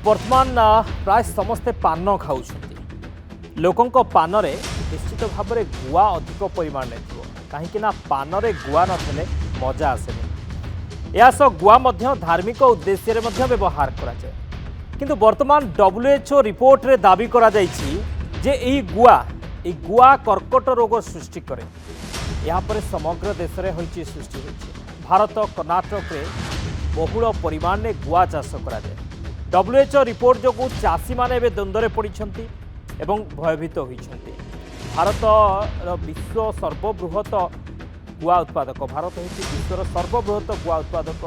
वर्तमान प्राय समस्ते पान खाऊँ लोकों पानरे निश्चित भाव में गुआ अधिक परिमाण में कहीं पानरे गुआ नथिले मजा आसेनि। यह सह गुआ मध्य धार्मिक उद्देश्य रे मध्य व्यवहार करा जाए। किंतु वर्तमान WHO रिपोर्ट रे दाबी करा जाइछि जे एही गुआ कर्कट रोग सृष्टि करे। यहाँ पर समग्र देश में होइछि सृष्टि होइछि। भारत कर्नाटक रे बहुल परिमाण में गुआ चाष करा जाए। WHO रिपोर्ट जो चाषी माने द्वंद्व पड़ती एवं भयभीत होती। भारत विश्व सर्वबृहत गुआ उत्पादक। भारत होती विश्वर सर्वबृहत गुआ उत्पादक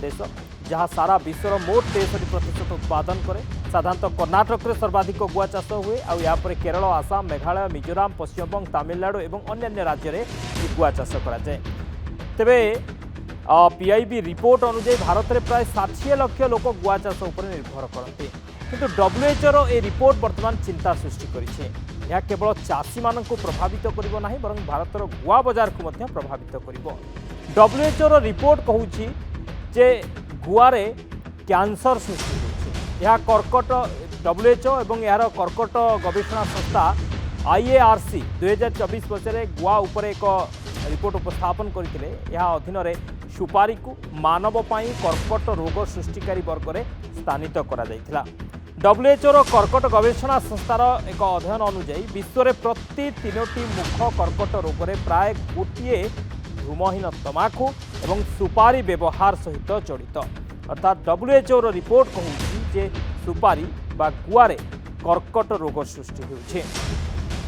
देश जहाँ सारा विश्वर मोट 63% उत्पादन करे। साधारणतः कर्नाटक में सर्वाधिक गुआ चाष हुए और यहाँ पर केरल, आसाम, मेघालय, मिजोराम, पश्चिमबंग, तमिलनाडु और अन्य राज्य में गुआ चाष कराए। तेबे PIB रिपोर्ट अनुଯାयी भारत में प्राय 60 लाख लोक गुआ चाष उपर निर्भर करते। किंतु WHO ए रिपोर्ट वर्तमान चिंता सृष्टि करिछे। यह केवल चाषी मानक प्रभावित करिबो नाही बरं भारतर गुआ बाजार को मध्य प्रभावित करिबो। WHO रिपोर्ट कहूछि जे गुआरे कैंसर सृष्टि होछि। यह कर्कट WHO एवं यार कर्कट गवेषणा संस्था IARC 2024 वर्ष गुआ उपर एक रिपोर्ट उपस्थापन करथिले। यह अधीन रे सुपारी को मानव पाई कर्कट रोग सृष्टिकारी वर्ग में स्थानित करा जायथिला। WHO कर्कट गवेषणा संस्थार एक अध्ययन अनुଯାयी विश्व में प्रति 3टी मुख कर्कट रोग में प्राय गोटे धूमहीन तमाकू एवं सुपारी व्यवहार सहित जड़ित। अर्थात WHO रिपोर्ट कहूछि जे सुपारी बा गुआरे कर्कट रोग सृष्टि होछि।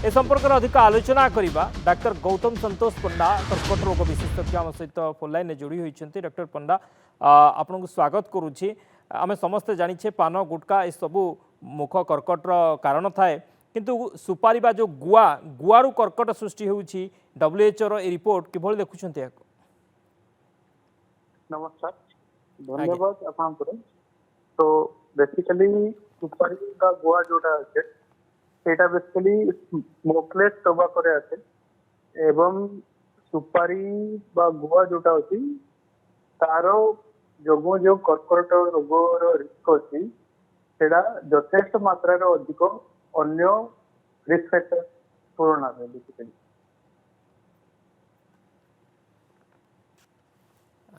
ए संपर्क में अधिक आलोचना करवा डाक्टर गौतम संतोष पंडा कर्कट रोग विशेषज्ञ आम सहित फोन लाइन जोड़ी होती। डॉक्टर पंडा आपन को स्वागत करुच्ची। आम समस्ते जानिछे पान गुटका ए सबू मुख कर्कटर कारण थाए किंतु सुपारी बा जो गुआरू कर्कट सृष्टि होउछि WHO ए रिपोर्ट किभଳି देखुछन्ते याको? नमस्कार, धन्यवाद आपनकर। तो बेसिकली सुपारी का गुआ जोटा है सेटा बेसिकली स्मोकलेस टोबाको रे आसे एवं सुपारी बा गुआ जोटा अछि तारो जोगो जो कर्कट रोगर रिस्क अछि सेडा यथेष्ट मात्रा रे अधिक अन्य रिस्क फैक्टर तुलना में बेसिकली।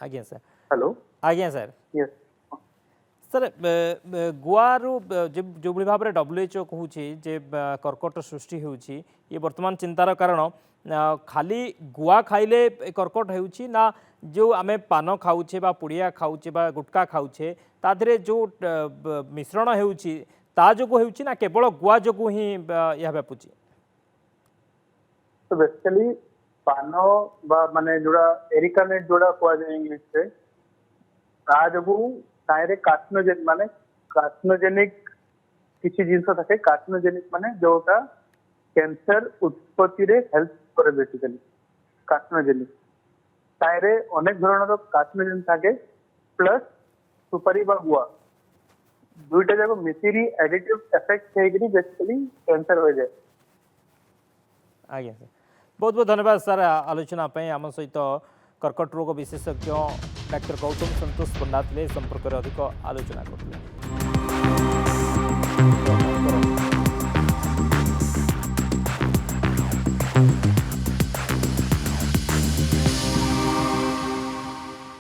आज्ञा सर। हेलो आज्ञा सर। यस सर गुआरू जो भाव में WHO कहूँ जे कर्कट सृष्टि होउछि ये वर्तमान चिंतार कारण खाली गुआ खाइले कर्कट होउछि ना जो आमे पान खाऊे बा पुड़िया खाऊे बा गुटका खाऊे ता देहरे जो मिश्रण होउछि ता जोगु होउछि ना केवल गुआ जोगु ही यह व्यापुछि? तो बेसिकली पान बा माने जोड़ा एरिकानेट जोड़ा कुआ जाय इंग्लिश रे ता जोगु तारे कार्सिनोजेनिक माने कार्सिनोजेनिक किसी जिनस थाके कार्सिनोजेनिक माने जोटा कैंसर उत्पत्ति रे हेल्प करे बेसिकली कार्सिनोजेनिक तारे अनेक धरणर कार्सिनोजेन थाके प्लस सुपारी बा गुआ दुईटा जाको मिसिरी एडिटिव इफेक्ट हेगरी बेसिकली कैंसर हो जाए। आज्ञा सर, बहुत बहुत धन्यवाद सर आलोचना पे। आम सहित कर्कट रोग विशेषज्ञ डाक्टर गौतम संतोष पंडा थे संपर्क में अधिक आलोचना करते।